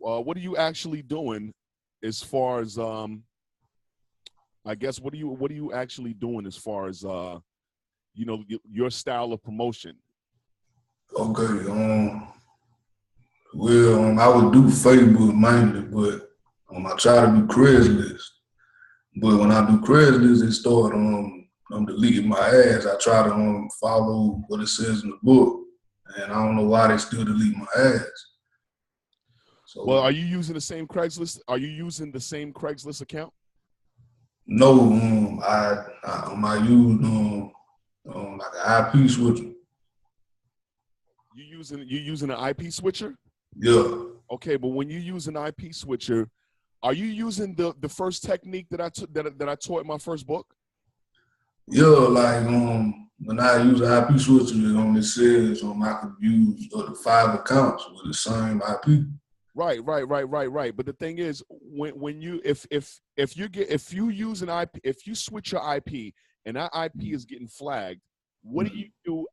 what are you actually doing as far as I guess what are you actually doing as far as you know, your style of promotion? Okay, well, I would do Facebook mainly, but I try to do Craigslist. But when I do Craigslist, it start I'm deleting my ads. I try to follow what it says in the book, and I don't know why they still delete my ads. So, Well, are you using the same Craigslist? Are you using the same Craigslist account? no, I use like an IP switcher. You using an IP switcher? Yeah. Okay, but when you use an IP switcher, are you using the first technique that I taught in my first book? Yeah, like when I use an IP switcher, it says I could use up to 5 accounts with the same IP. Right. But the thing is, when you if you use an IP, if you switch your IP and that IP is getting flagged, what do you do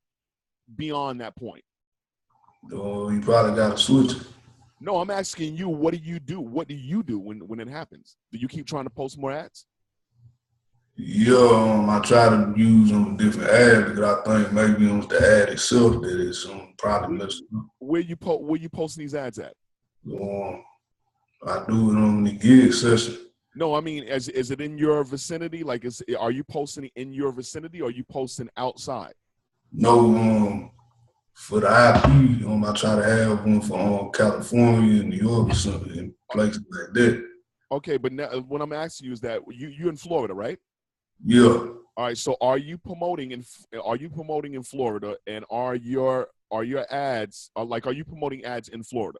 beyond that point? You probably got to switch it. No, I'm asking you, what do you do? What do you do when it happens? Do you keep trying to post more ads? Yeah, I try to use different ads because I think maybe it's the ad itself that is probably messed up. Where you posting these ads at? I do it on the gig session. No, I mean, is it in your vicinity? Like, are you posting it in your vicinity or are you posting outside? No, for the IP, I try to have one for California and New York or something, and places like that. Okay, but now what I'm asking you is that you in Florida, right? Yeah. All right. So are you promoting in Florida, and are your ads are you promoting ads in Florida?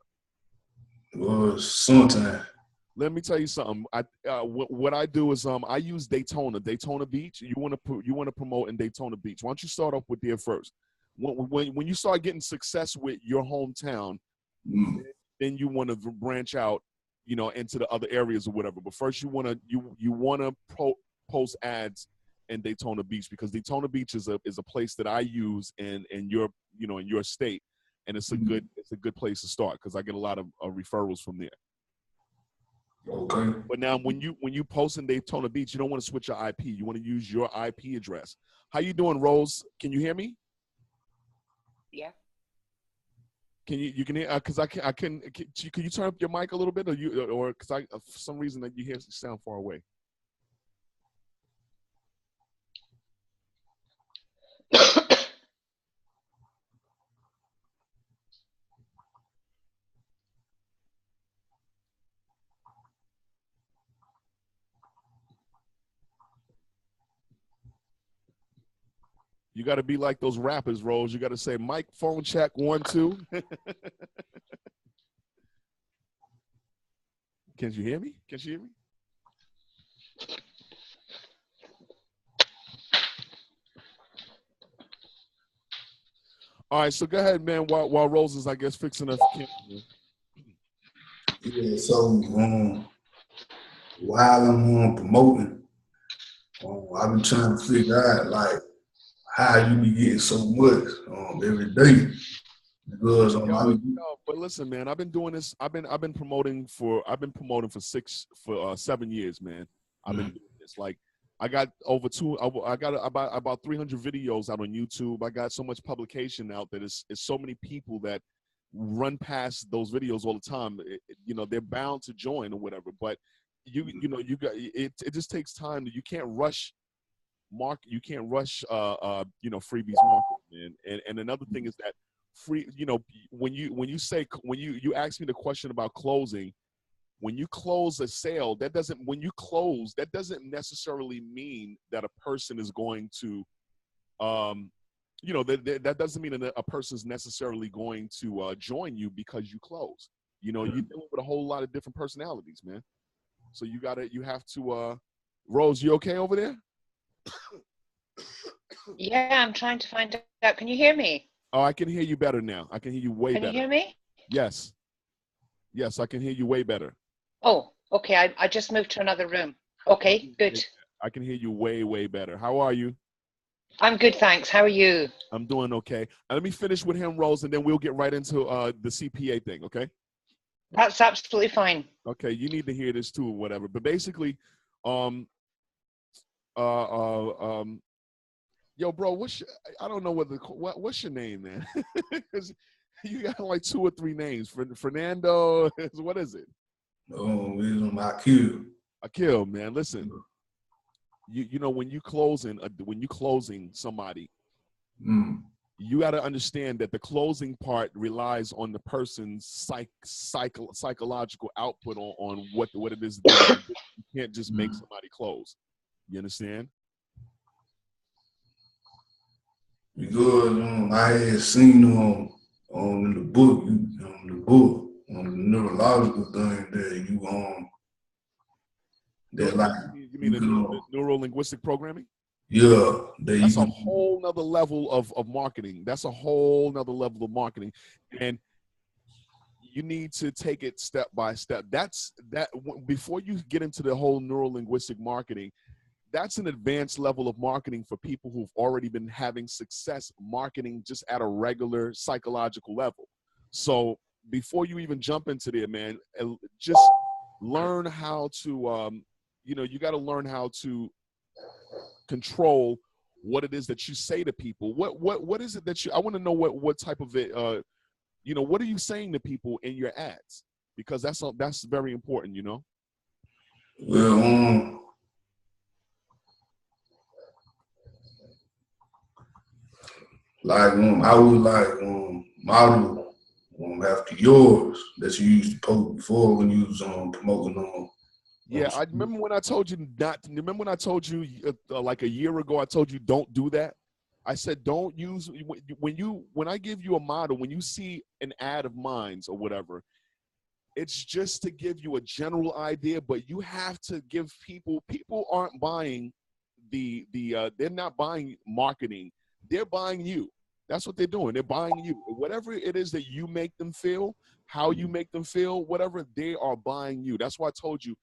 Well, sometime. Let me tell you something. What I do is I use Daytona Beach. You want to promote in Daytona Beach. Why don't you start off with there first? When you start getting success with your hometown, then you want to branch out, you know, into the other areas or whatever. But first, you want to post ads in Daytona Beach, because Daytona Beach is a place that I use in your state, and it's a good place to start because I get a lot of referrals from there. Okay. But now when you post in Daytona Beach, you don't want to switch your IP. You want to use your IP address. How you doing, Rose? Can you hear me? Yeah. Can you can hear? Because can you turn up your mic a little bit, or because for some reason that you sound far away. You got to be like those rappers, Rose. You got to say, mic, phone check, 1, 2. Can you hear me? Can you hear me? All right, so go ahead, man. While Rose is, I guess, fixing her. Yeah, so while I'm promoting, I've been trying to figure out like how you be getting so much every day. Because but listen, man, I've been doing this. I've been promoting for 7 years, man. I've been doing this. Like, I got I got about 300 videos out on YouTube. I got so much publication out that it's so many people that run past those videos all the time. They're bound to join or whatever. But you got it. It just takes time. You can't rush market. You can't rush freebies market, man. And another thing is that when you ask me the question about closing, when you close a sale, that doesn't necessarily mean that a person is going to that doesn't mean that a person's necessarily going to join you because you close. You're dealing with a whole lot of different personalities, man. So you have to Rose, you okay over there? Yeah, I'm trying to find out. Can you hear me? Oh, I can hear you better now. I can hear you way better. Can you hear me? Yes. Yes, I can hear you way better. Oh, okay. I just moved to another room. Okay, good. I can hear you way, way better. How are you? I'm good, thanks. How are you? I'm doing okay. Let me finish with him, Rose, and then we'll get right into the CPA thing, okay? That's absolutely fine. Okay, you need to hear this too, or whatever. But basically, um, yo, bro, I don't know what's your name, man? 'Cause you got like 2 or 3 names. Fernando, what is it? Oh, it's my kill. Akil, man. Listen, you know when you closing somebody, you got to understand that the closing part relies on the person's psychological output on what it is. You can't just make somebody close. You understand? Because I had seen in the book, on the neurological thing that that like you mean the neuro-linguistic programming? Yeah, that's a whole nother level of marketing. That's a whole nother level of marketing, and you need to take it step by step. Before you get into the whole neuro-linguistic marketing, that's an advanced level of marketing for people who've already been having success marketing just at a regular psychological level. So before you even jump into there, man, just learn how to, you got to learn how to control what it is that you say to people. What is it that I want to know what type of it, what are you saying to people in your ads? Because that's very important, Well, I would model after yours that you used to post before when you was promoting Yeah, I remember when I told you remember when I told you like a year ago, I told you don't do that. I said don't use when I give you a model, when you see an ad of mine or whatever, it's just to give you a general idea, but you have to give people aren't buying they're not buying marketing, they're buying you. That's what they're doing. They're buying you. Whatever it is that you make them feel, how you make them feel, whatever, they are buying you. That's why I told you,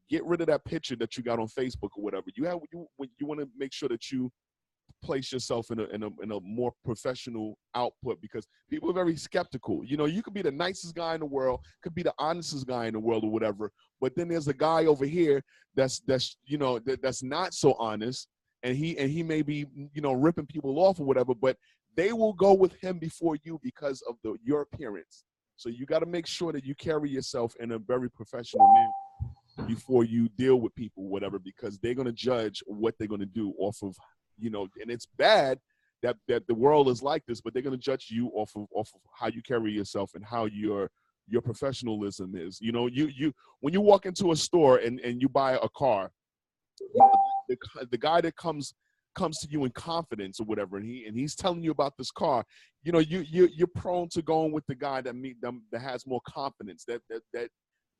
get rid of that picture that you got on Facebook or whatever. You want to make sure that you place yourself in a more professional output, because people are very skeptical. You could be the nicest guy in the world, could be the honestest guy in the world or whatever, but then there's a guy over here that's not so honest, and he may be ripping people off or whatever, but they will go with him before you because of your appearance. So you got to make sure that you carry yourself in a very professional manner before you deal with people, whatever, because they're going to judge what they're going to do off of, and it's bad that the world is like this, but they're going to judge you off of how you carry yourself and how your professionalism is. You when you walk into a store and you buy a car, the guy that comes to you in confidence or whatever, and he's telling you about this car, you're prone to going with the guy that has more confidence, that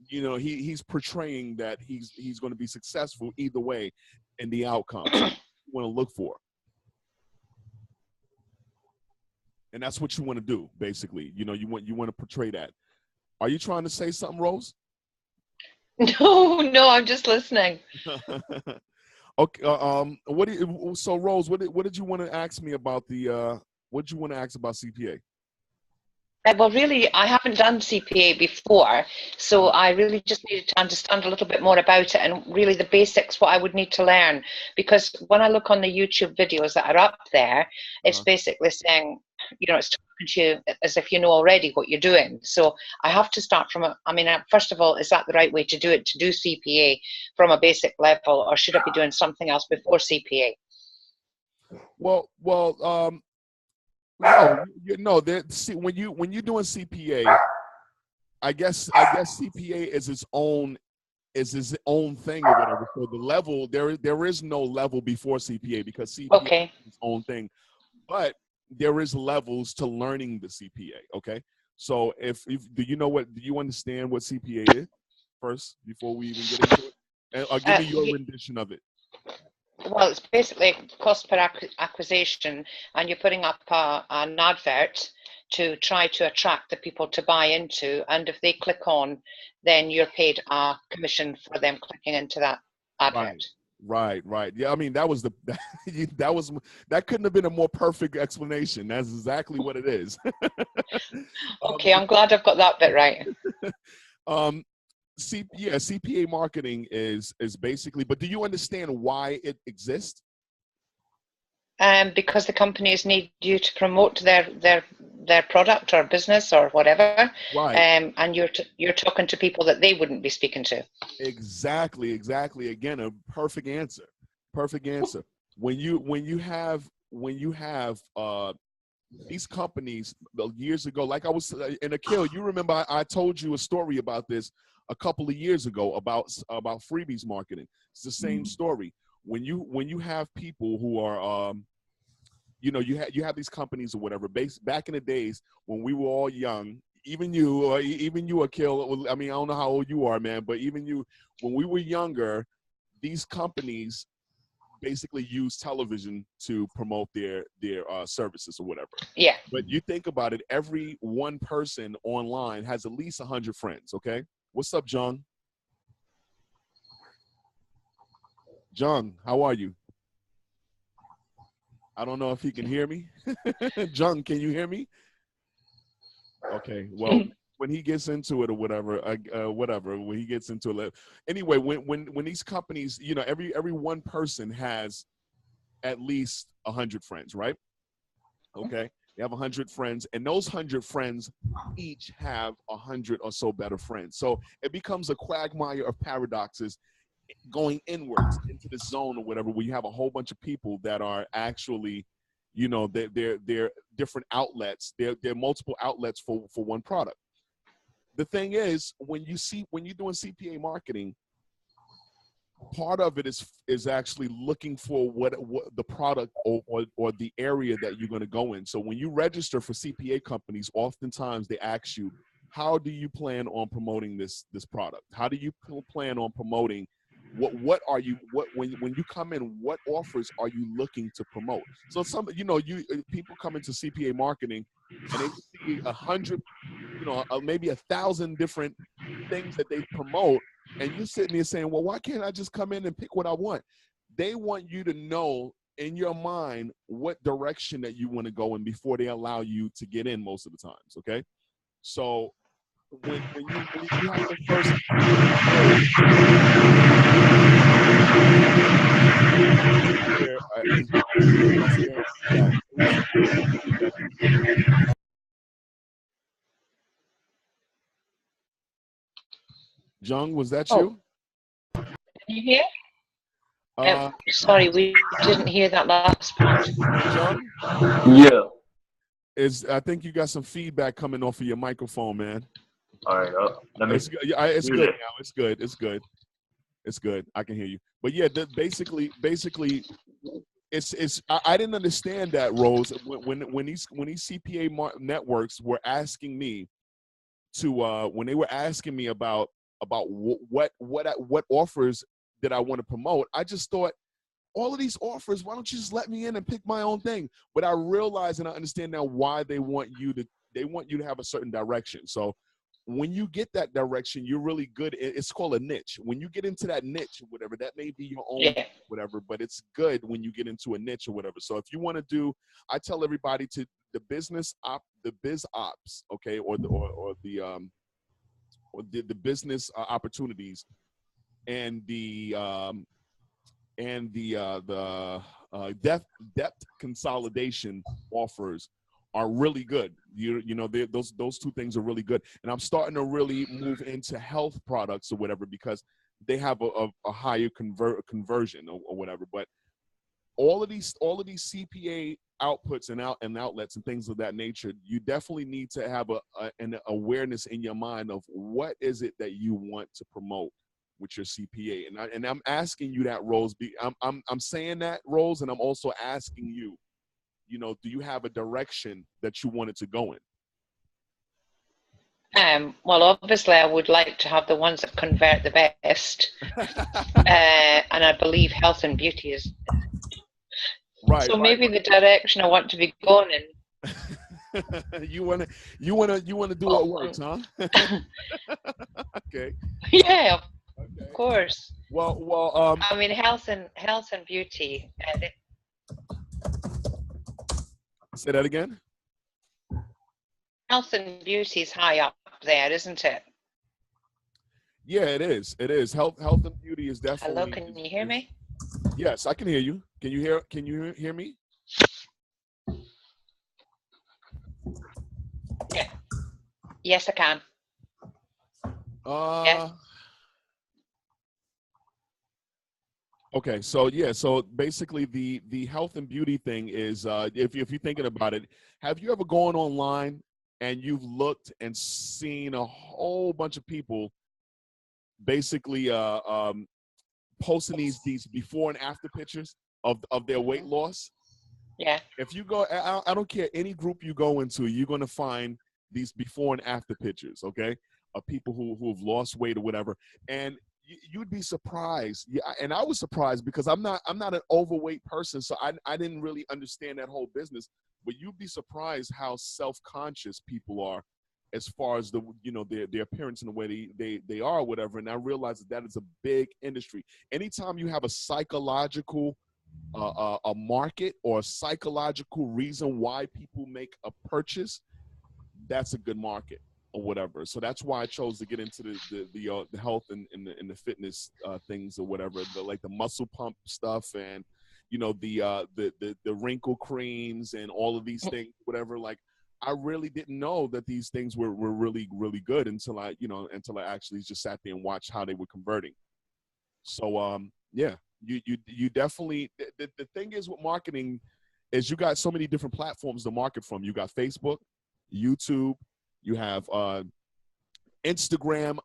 he's portraying that he's going to be successful either way in the outcome. So you want to look for, and that's what you want to do, basically. You want to portray that. Are you trying to say something, Rose? No, I'm just listening. Okay. So Rose, what did you want to ask me about what did you want to ask about CPA? Well, really, I haven't done CPA before, so I really just needed to understand a little bit more about it, and really the basics, what I would need to learn. Because when I look on the YouTube videos that are up there, it's basically saying, it's talking to you as if you know already what you're doing. So I have to start from first of all, is that the right way to do it, to do CPA from a basic level, or should I be doing something else before CPA? Well, no. When you're doing CPA, I guess CPA is its own thing or whatever. So the level, there is no level before CPA, because CPA is its own thing. But there is levels to learning the CPA. Okay, so do you understand what CPA is first before we even get into it? And I'll give me your rendition of it. Well, it's basically cost per acquisition, and you're putting up an advert to try to attract the people to buy into, and if they click on, then you're paid a commission for them clicking into that advert. Right. Yeah, I mean, that couldn't have been a more perfect explanation. That's exactly what it is. Okay, I'm glad I've got that bit right. CPA marketing is basically, but do you understand why it exists? Because the companies need you to promote their product or business or whatever, Right. And you're talking to people that they wouldn't be speaking to. Exactly. Again, a perfect answer. When you have these companies years ago, like I was in Akil, you remember I told you a story about this a couple of years ago about freebies marketing. It's the same story. When you have people who are you have these companies or whatever. Back in the days when we were all young, even you, Akil. I mean, I don't know how old you are, man, but even you, when we were younger, these companies basically use television to promote their services or whatever. Yeah. But you think about it, every one person online has at least 100 friends. Okay, what's up, John? John, how are you? I don't know if he can hear me. John, can you hear me? Okay, well, when he gets into it or whatever, when he gets into it. Anyway, when these companies, every one person has at least 100 friends, right? Okay, they have 100 friends, and those 100 friends each have 100 or so better friends. So it becomes a quagmire of paradoxes going inwards into the zone or whatever, where you have a whole bunch of people that are actually, they're different outlets. They're multiple outlets for one product. The thing is, when you're doing CPA marketing, part of it is actually looking for what the product or the area that you're going to go in. So when you register for CPA companies, oftentimes they ask you, how do you plan on promoting this product? How do you plan on promoting when you come in, what offers are you looking to promote? So people come into CPA marketing and they see 100, maybe 1,000 different things that they promote, and you're sitting there saying, well, why can't I just come in and pick what I want? They want you to know in your mind what direction that you want to go in before they allow you to get in most of the times. Okay, so when you have to first Jung, was that you? Can you hear? Sorry, we didn't hear that last part. Jung? Yeah. I think you got some feedback coming off of your microphone, man. All right. It's good now. It's good. I can hear you. But yeah, basically, it's. I didn't understand that, Rose. When these CPA networks were asking me to, when they were asking me about what offers did I want to promote, I just thought, all of these offers, why don't you just let me in and pick my own thing? But I realize and I understand now why they want you to have a certain direction. So when you get that direction, you're really good. It's called a niche. When you get into that niche or whatever, that may be your own whatever, but it's good when you get into a niche or whatever. So if you want to do, I tell everybody to the biz ops, okay, or the business opportunities and the depth consolidation offers are really good. Those two things are really good. And I'm starting to really move into health products or whatever, because they have a higher conversion or whatever. But all of these CPA outputs and outlets and things of that nature, you definitely need to have an awareness in your mind of what is it that you want to promote with your CPA. And I'm asking you that, Rose. I'm saying that, Rose, and I'm also asking you, do you have a direction that you want it to go in? Well, obviously, I would like to have the ones that convert the best, and I believe health and beauty is right. So maybe the direction I want to be going in. you wanna do what works, huh? Okay. Yeah, of course. Well. I mean, health and beauty. Say that again. Health and beauty is high up there, isn't it? Yeah, it is. It is. Health and beauty is Hello, definitely. can you hear me? Yes, I can hear you. Can you hear? Can you hear me? Yeah. Yes, I can. Yes. Okay, so yeah, so basically the health and beauty thing is, if you're thinking about it, have you ever gone online and you've looked and seen a whole bunch of people basically posting these before and after pictures of their weight loss? Yeah. If you go, I don't care any group you go into, you're gonna find these before and after pictures, okay, of people who have lost weight or whatever, and you'd be surprised. Yeah, and I was surprised because I'm not an overweight person, so I didn't really understand that whole business. But you'd be surprised how self-conscious people are as far as their appearance and the way they are or whatever. And I realized that is a big industry. Anytime you have a psychological a market or a psychological reason why people make a purchase, that's a good market or whatever. So that's why I chose to get into the health and the fitness things or whatever, like the muscle pump stuff and the wrinkle creams and all of these things, whatever. Like I really didn't know that these things were really, really good until I actually just sat there and watched how they were converting. So yeah, you definitely, the thing is with marketing is you got so many different platforms to market from. You got Facebook, YouTube, you have Instagram.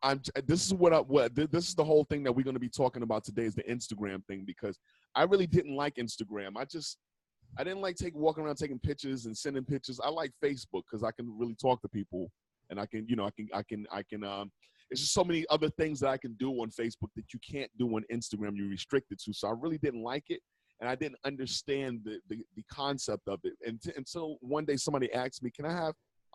This is the whole thing that we're going to be talking about today is the Instagram thing, because I really didn't like Instagram. I didn't like walking around taking pictures and sending pictures. I like Facebook because I can really talk to people, and I can it's just so many other things that I can do on Facebook that you can't do on Instagram. You're restricted to. So I really didn't like it, and I didn't understand the concept of it until one day somebody asked me,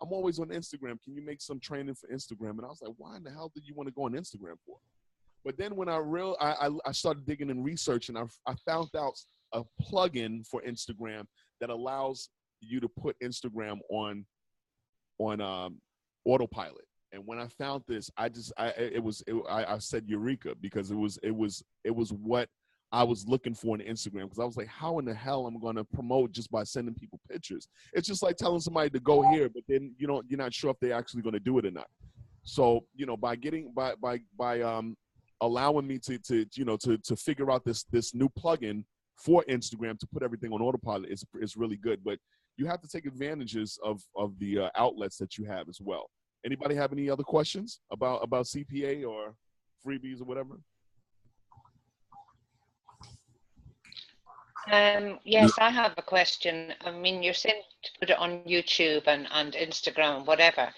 I'm always on Instagram. Can you make some training for Instagram? And I was like, why in the hell did you want to go on Instagram for? But then when I started digging and researching, I found out a plugin for Instagram that allows you to put Instagram on autopilot. And when I found this, I said eureka, because it was what I was looking for in Instagram, because I was like, how in the hell am I going to promote just by sending people pictures? It's just like telling somebody to go here, but then you're not sure if they're actually going to do it or not. So by allowing me to figure out this new plugin for Instagram to put everything on autopilot is really good. But you have to take advantages of the outlets that you have as well. Anybody have any other questions about CPA or freebies or whatever? Yes, I have a question. I mean, you're saying to put it on YouTube and Instagram, whatever.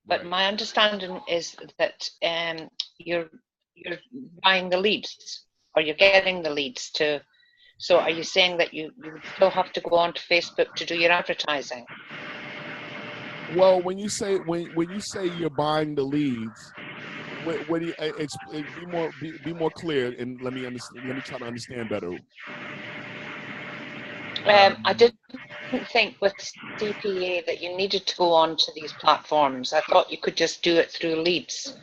But right. My understanding is that you're buying the leads, or you're getting the leads to. So are you saying that you still have to go on to Facebook to do your advertising? Well, when you say you're buying the leads, what do you be more clear, and let me try to understand better. I didn't think with CPA that you needed to go on to these platforms. I thought you could just do it through leads.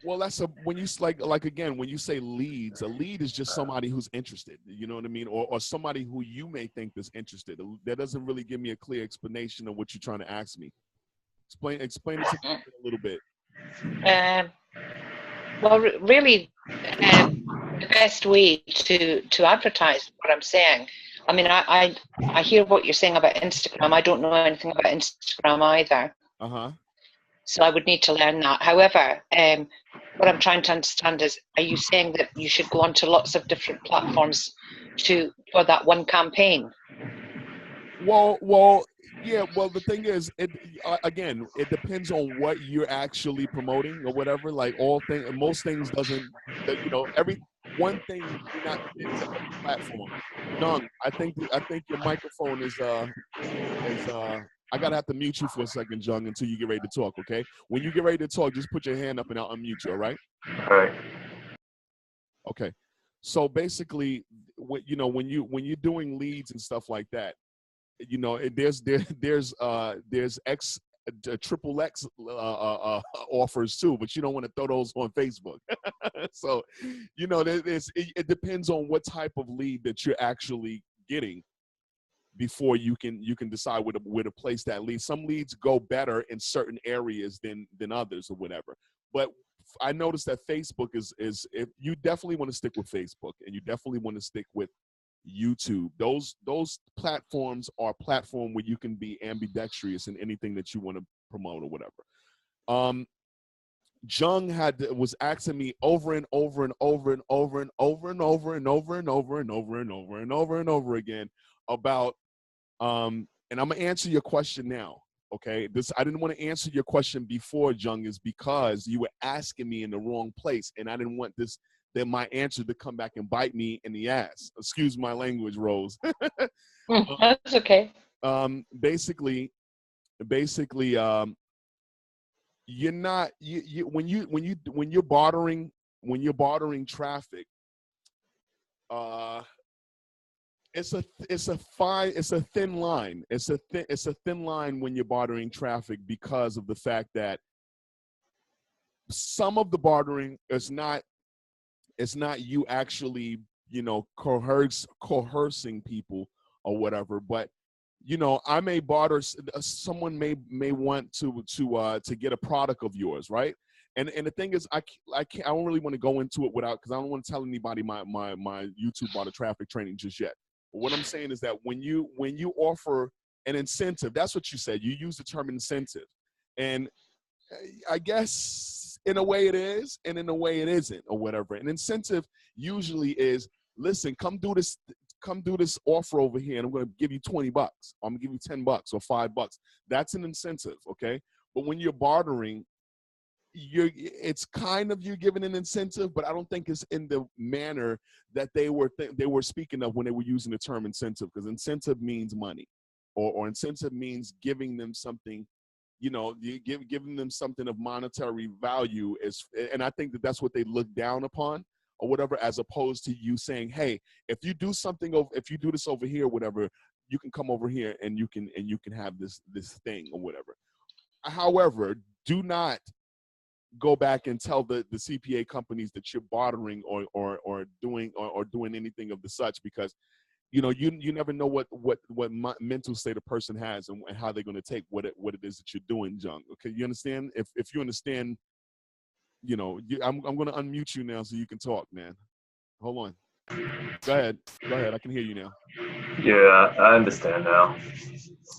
Well, when you again, when you say leads, a lead is just somebody who's interested, you know what I mean? Or somebody who you may think is interested. That doesn't really give me a clear explanation of what you're trying to ask me. Explain it to me a little bit. Well, really, the best way to advertise what I'm saying. I mean, I hear what you're saying about Instagram. I don't know anything about Instagram either. So I would need to learn that. However, what I'm trying to understand is, are you saying that you should go onto lots of different platforms for that one campaign? Well, yeah. Well, the thing is, again, it depends on what you're actually promoting or whatever. Like most things doesn't, every one thing do not fit to every platform. Young, I think your microphone is I gotta have to mute you for a second, Jung, until you get ready to talk. Okay? When you get ready to talk, just put your hand up and I'll unmute you. All right? All right. Okay. So basically, when you're doing leads and stuff like that, there's triple X offers too, but you don't want to throw those on Facebook. So, you know, it depends on what type of lead that you're actually getting before you can decide where to place that lead. Some leads go better in certain areas than others or whatever. But I noticed that Facebook is if you definitely want to stick with Facebook, and you definitely want to stick with YouTube. Those platforms are a platform where you can be ambidextrous in anything that you want to promote or whatever. Jung was asking me over and over and over and over and over and over and over and over and over and over and over and over again about and I'm gonna answer your question now. Okay, I didn't want to answer your question before, Jung, is because you were asking me in the wrong place, and I didn't want my answer to come back and bite me in the ass. Excuse my language, Rose. That's okay. Basically, you're not when you're bartering traffic. It's a thin line. It's a thin line when you're bartering traffic, because of the fact that some of the bartering is not you actually, you know, coercing people or whatever, but you know, I may barter. Someone may want to get a product of yours, right? And the thing is, I don't really want to go into it without, because I don't want to tell anybody my YouTube barter traffic training just yet. But what I'm saying is that when you offer an incentive, that's what you said. You use the term incentive, and I guess in a way it is, and in a way it isn't, or whatever. An incentive usually is, listen, come do this offer over here, and I'm going to give you $20. I'm going to give you $10 or $5. That's an incentive, okay? But when you're bartering, it's kind of, you're giving an incentive, but I don't think it's in the manner that they were speaking of when they were using the term incentive, because incentive means money, or incentive means giving them something, you know, giving them something of monetary value, and I think that's what they look down upon or whatever, as opposed to you saying, hey, if you do this over here, whatever, you can come over here and you can have this thing or whatever. However, do not go back and tell the CPA companies that you're bartering or doing anything of the such, because you know, you never know what mental state a person has and how they're going to take what it is that you're doing, Jung. Okay, you understand? If you understand, you know, I'm going to unmute you now so you can talk, man. Hold on. Go ahead. I can hear you now. Yeah, I understand now.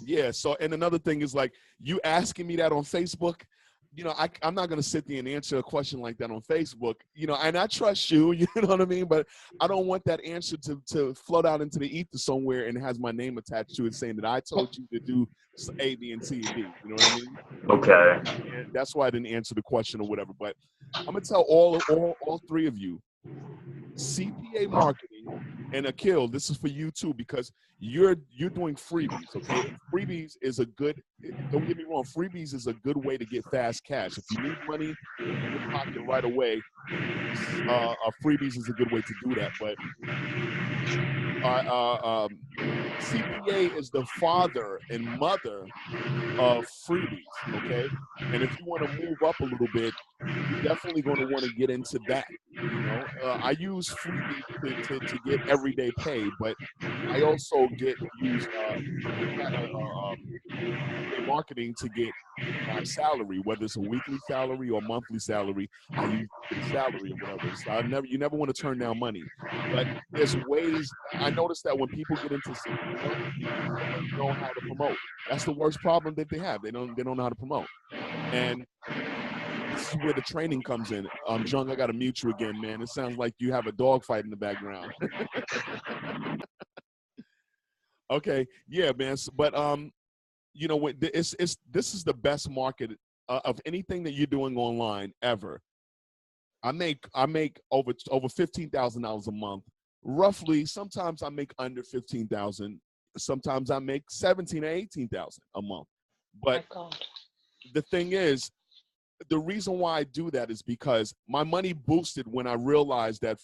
Yeah. So, and another thing is, like, you asking me that on Facebook, you know, I'm not going to sit there and answer a question like that on Facebook, you know, and I trust you, you know what I mean? But I don't want that answer to float out into the ether somewhere and has my name attached to it saying that I told you to do A, B, and C, and D. You know what I mean? Okay. And that's why I didn't answer the question or whatever. But I'm going to tell all three of you, CPA marketing, and Akil, this is for you too, because you're doing freebies, okay? And freebies is a good, don't get me wrong, freebies is a good way to get fast cash. If you need money in your pocket right away, freebies is a good way to do that. But CPA is the father and mother of freebies, okay? And if you want to move up a little bit, you're definitely going to want to get into that. You know, I use freebies to get everyday pay, but I also use marketing to get my salary, whether it's a weekly salary or monthly salary. I use to get a salary or whatever. So you never want to turn down money. But there's ways. I noticed that when people get into CPA marketing, they don't know how to promote. That's the worst problem that they have. They don't know how to promote. And this is where the training comes in. Jung, I got to mute you again, man. It sounds like you have a dog fight in the background. Okay, yeah, man. But you know, this is the best market of anything that you're doing online ever. I make over $15,000 a month, roughly. Sometimes I make under 15,000. Sometimes I make 17 or 18,000 a month. But the thing is, the reason why I do that is because my money boosted when I realized that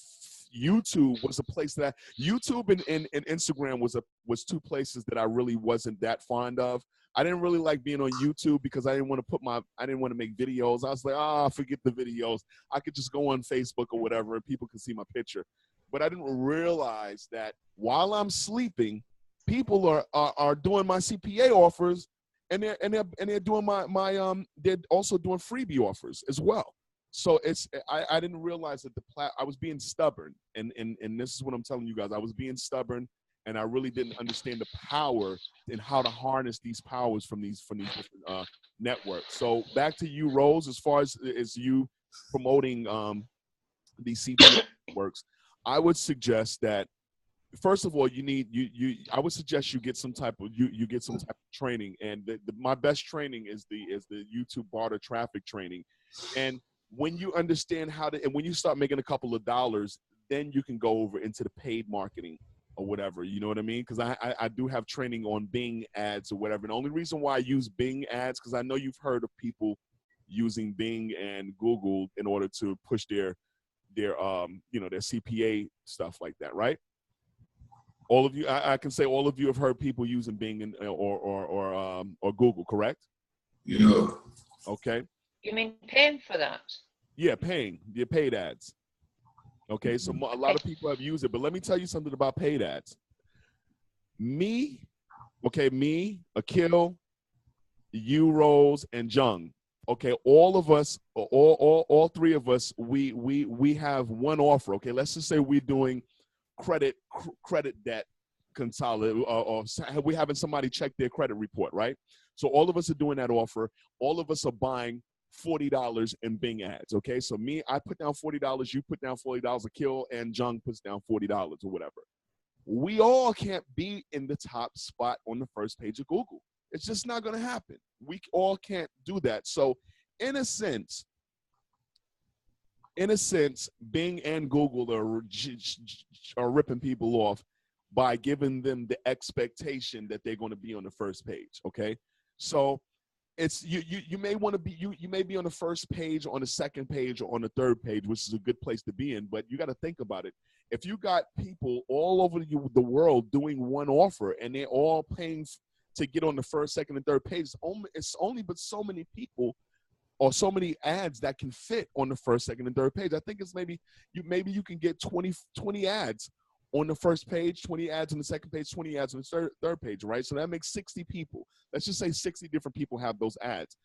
YouTube was a place that YouTube and Instagram was two places that I really wasn't that fond of. I didn't really like being on YouTube because I didn't want to make videos. I was like, forget the videos. I could just go on Facebook or whatever and people can see my picture. But I didn't realize that while I'm sleeping, people are doing my CPA offers, and they're doing they're also doing freebie offers as well. So I didn't realize that I was being stubborn, and this is what I'm telling you guys. I was being stubborn, and I really didn't understand the power and how to harness these powers from these different networks. So back to you, Rose, as far as you promoting these CPA networks, I would suggest that first of all, I would suggest you get some type of training, and my best training is the YouTube barter traffic training. And when you understand and when you start making a couple of dollars, then you can go over into the paid marketing or whatever, you know what I mean? Because I do have training on Bing ads or whatever. And the only reason why I use Bing ads, because I know you've heard of people using Bing and Google in order to push their CPA stuff like that, right? All of you, I can say all of you have heard people using Bing or Google, correct? Yeah. Okay. You mean paying for that? Yeah, paying. Your paid ads. Okay, so a lot of people have used it, but let me tell you something about paid ads. Me, Akil, you, Rose, and Jung. Okay, all of us, all three of us, we have one offer. Okay, let's just say we're doing credit debt consolidate, or we having somebody check their credit report, right? So all of us are doing that offer. All of us are buying $40 in Bing ads. Okay, so me, I put down $40, you put down $40, Akil and Jung puts down $40 or whatever. We all can't be in the top spot on the first page of Google. It's just not going to happen. We all can't do that. So in a sense, Bing and Google are ripping people off by giving them the expectation that they're going to be on the first page. Okay, so it's you may want to be you may be on the first page, on the second page, or on the third page, which is a good place to be in. But you got to think about it. If you got people all over the world doing one offer and they're all paying to get on the first, second, and third page, it's only but so many people or so many ads that can fit on the first, second, and third page. I think it's maybe you can get 20 ads on the first page, 20 ads on the second page, 20 ads on the third page, right? So that makes 60 people. Let's just say 60 different people have those ads.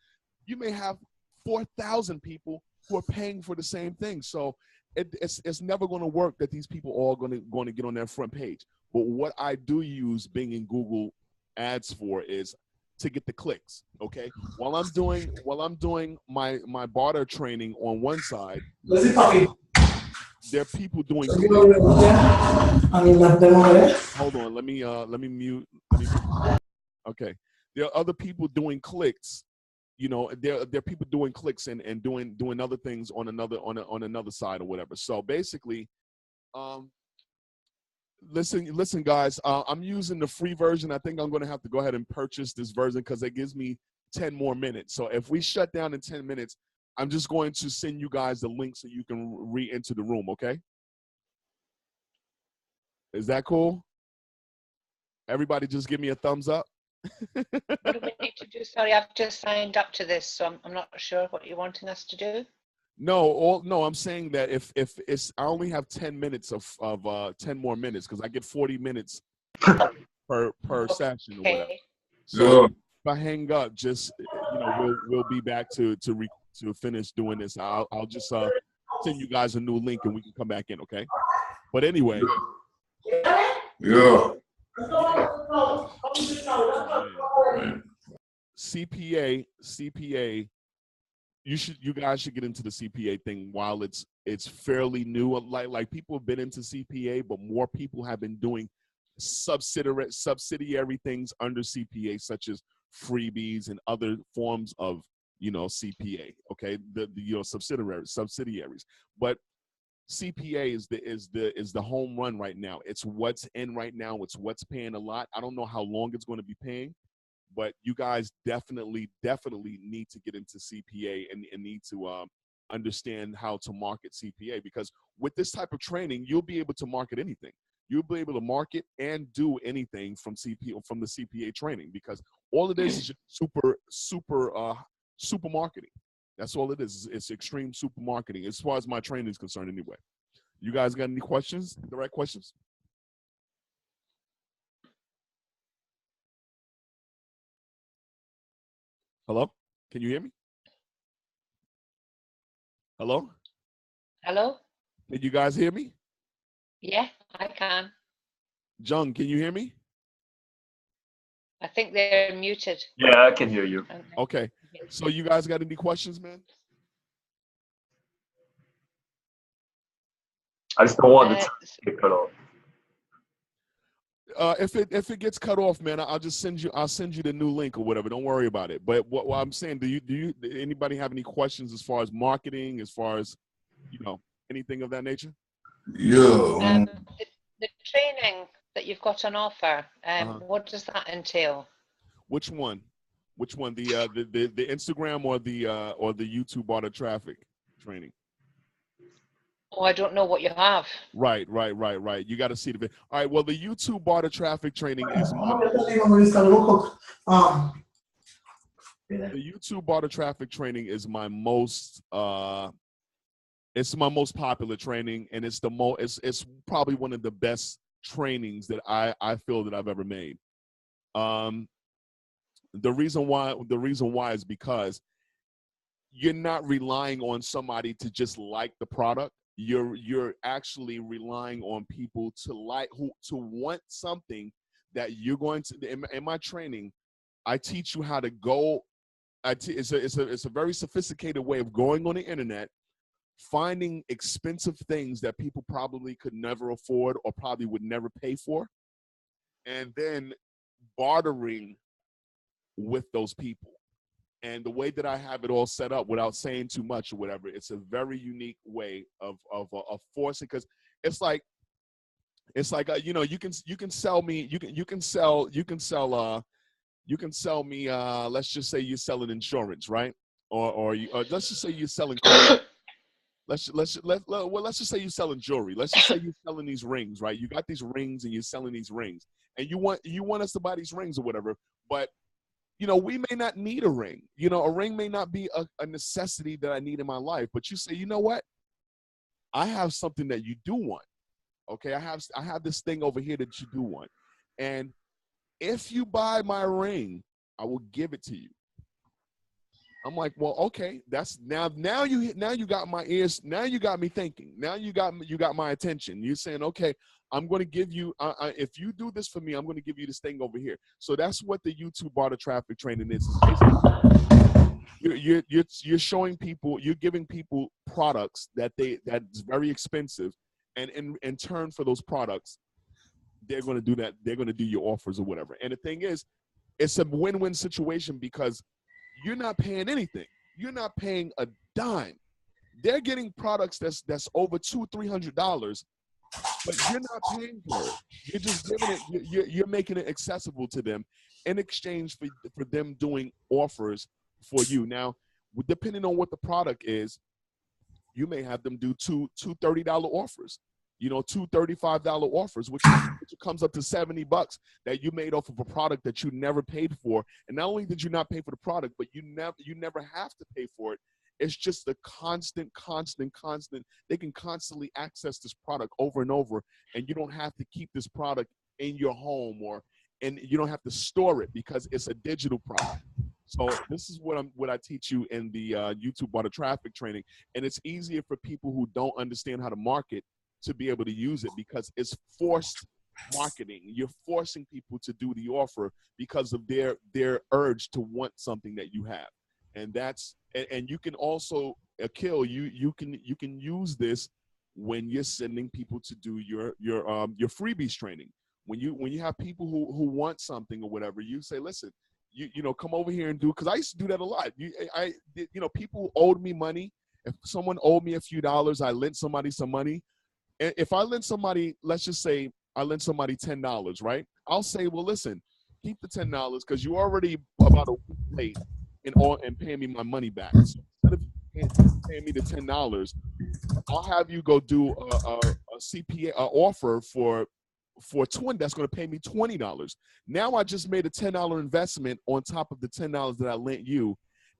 You may have 4,000 people who are paying for the same thing. So it's never going to work that these people are all going to get on that front page. But what I do use Bing and Google ads for is to get the clicks. Okay, while I'm doing my barter training on one side, there are people doing clicks. Hold on, let me mute. Okay, there are other people doing clicks. You know, there are people doing clicks and doing other things on another side or whatever. So basically, listen, guys. I'm using the free version. I think I'm going to have to go ahead and purchase this version because it gives me 10 more minutes. So if we shut down in 10 minutes, I'm just going to send you guys the link so you can re-enter the room. Okay? Is that cool? Everybody, just give me a thumbs up. What do we need to do? Sorry, I've just signed up to this, so I'm not sure what you're wanting us to do. No, I'm saying that if it's, I only have 10 minutes of 10 more minutes because I get 40 minutes per session or whatever. So if I hang up, just we'll be back to finish doing this. I'll just send you guys a new link and we can come back in, okay? But anyway. Yeah. CPA. You guys should get into the CPA thing while it's fairly new. Like people have been into CPA, but more people have been doing subsidiary things under CPA, such as freebies and other forms of CPA. Okay, the subsidiaries. But CPA is the home run right now. It's what's in right now. It's what's paying a lot. I don't know how long it's going to be paying, but you guys definitely need to get into CPA and need to understand how to market CPA, because with this type of training, you'll be able to market anything. you'll be able to market and do anything from the CPA training, because all it is just super marketing. That's all it is. It's extreme super marketing as far as my training is concerned anyway. You guys got any questions? Direct questions? Hello? Can you hear me? Hello? Hello? Can you guys hear me? Yeah, I can. Jung, can you hear me? I think they're muted. Yeah, I can hear you. Okay. So you guys got any questions, man? I just don't want the time to get cut off. If it gets cut off, man, I'll send you the new link or whatever. Don't worry about it. But what I'm saying, do anybody have any questions as far as marketing, as far as, anything of that nature? Yeah. The training that you've got on offer, what does that entail? Which one? The Instagram or the YouTube order traffic training? Oh, I don't know what you have. Right. You got to see the video. All right. Well, the YouTube barter traffic training is the YouTube barter traffic training is my most it's my most popular training, and it's probably one of the best trainings that I feel that I've ever made. The reason why is because you're not relying on somebody to just like the product. You're actually relying on people to want something that you're going to. In my training, I teach you how to go. It's a very sophisticated way of going on the internet, finding expensive things that people probably could never afford or probably would never pay for, and then bartering with those people. And the way that I have it all set up, without saying too much or whatever, it's a very unique way of forcing, because it's like you can sell me let's just say you're selling insurance, right? Or let's just say you're selling let's just say you're selling jewelry. Let's just say you're selling these rings, right? You got these rings and you're selling these rings, and you want us to buy these rings or whatever, but we may not need a ring. A ring may not be a necessity that I need in my life, but you say, you know what? I have something that you do want. Okay, I have this thing over here that you do want, and if you buy my ring, I will give it to you. I'm like, well, okay, that's now you got my ears. Now you got me thinking. Now you got my attention. You're saying, okay, I'm going to give you, if you do this for me, I'm going to give you this thing over here. So that's what the YouTube barter traffic training is. You're showing people, you're giving people products that's very expensive, and in turn for those products, they're going to do that. They're going to do your offers or whatever. And the thing is, it's a win-win situation, because you're not paying anything. You're not paying a dime. They're getting products that's over $200-300, but you're not paying for it. You're just giving it. You're making it accessible to them in exchange for them doing offers for you. Now, depending on what the product is, you may have them do two $30 offers. Two $35 offers, which comes up to $70 that you made off of a product that you never paid for. And not only did you not pay for the product, but you never have to pay for it. It's just the constant. They can constantly access this product over and over, and you don't have to keep this product in your home, and you don't have to store it because it's a digital product. So this is what I teach you in the YouTube barter traffic training, and it's easier for people who don't understand how to market to be able to use it, because it's forced marketing. You're forcing people to do the offer because of their urge to want something that you have. And you can also you can use this when you're sending people to do your freebies training. When you have people who want something or whatever, you say, listen, come over here and do, because I used to do that a lot. People owed me money. If someone owed me a few dollars, I lent somebody some money. If I lend somebody, let's just say I lend somebody $10, right? I'll say, well, listen, keep the $10 because you're already about a week late in paying me my money back. So instead of paying me the $10, I'll have you go do a CPA offer for for 20, that's going to pay me $20. Now I just made a $10 investment on top of the $10 that I lent you,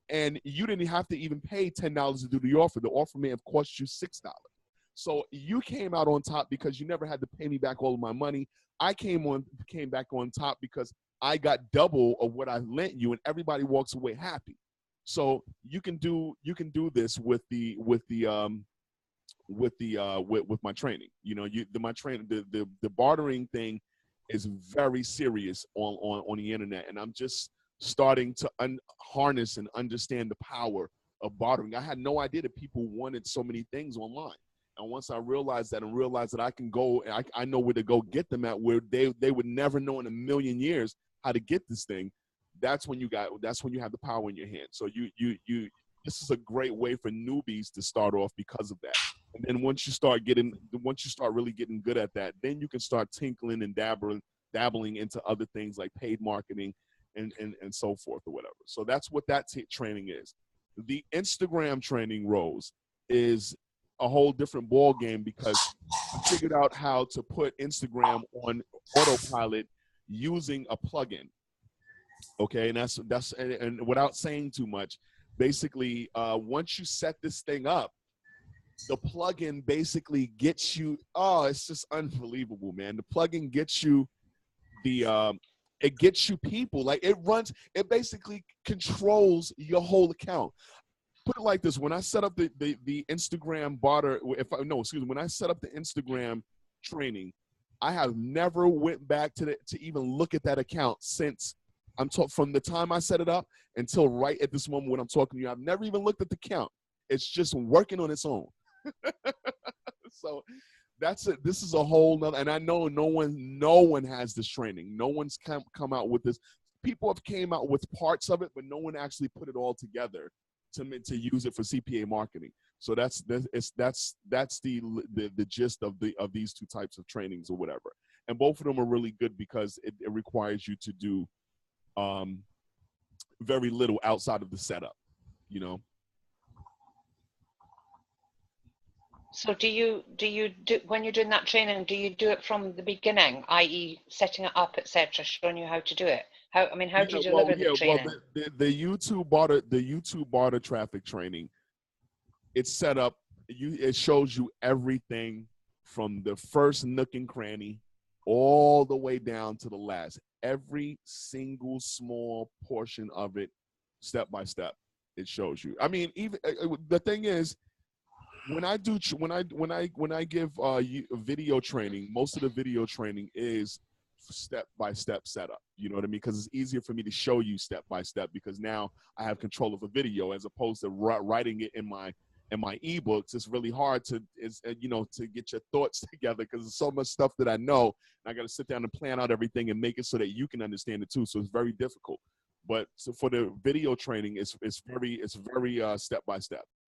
and you didn't have to even pay $10 to do the offer. The offer may have cost you $6. So you came out on top because you never had to pay me back all of my money. I came back on top because I got double of what I lent you, and everybody walks away happy. So you can do this with my training. You know, my training, the bartering thing is very serious on the internet, and I'm just starting to harness and understand the power of bartering. I had no idea that people wanted so many things online, and once I realized that I can go, and I know where to go get them at, where they would never know in a million years how to get this thing. That's when you have the power in your hand. So this is a great way for newbies to start off because of that. And then once you start really getting good at that, then you can start tinkling and dabbling into other things like paid marketing and so forth or whatever. So that's what that training is. The Instagram training, Rose, is a whole different ball game because I figured out how to put Instagram on autopilot using a plugin. Okay, and that's without saying too much, basically, once you set this thing up, the plugin basically gets you. Oh, it's just unbelievable, man. The plugin gets you it gets you people. Like it basically controls your whole account. Put it like this: when I set up the Instagram barter, when I set up the Instagram training, I have never went back to even look at that account since. From the time I set it up until right at this moment when I'm talking to you, I've never even looked at the count. It's just working on its own. So that's it. This is a whole nother, and I know no one has this training. No one's come out with this. People have came out with parts of it, but no one actually put it all together to use it for CPA marketing. So that's the gist of these two types of trainings or whatever. And both of them are really good because it requires you to do very little outside of the setup, you know. So do you when you're doing that training, do you do it from the beginning, i.e. setting it up, etc., showing you how to do it? How do you deliver the training? Well, the YouTube barter traffic training, it's set up. It shows you everything from the first nook and cranny all the way down to the last. Every single small portion of it, step by step, it shows you. I mean, even the thing is, when I give video training, most of the video training is step by step setup. You know what I mean? Because it's easier for me to show you step by step because now I have control of a video as opposed to writing it in my ebooks. It's really hard to get your thoughts together because there's so much stuff that I know, and I got to sit down and plan out everything and make it so that you can understand it too. So it's very difficult. But so for the video training, it's very step by step.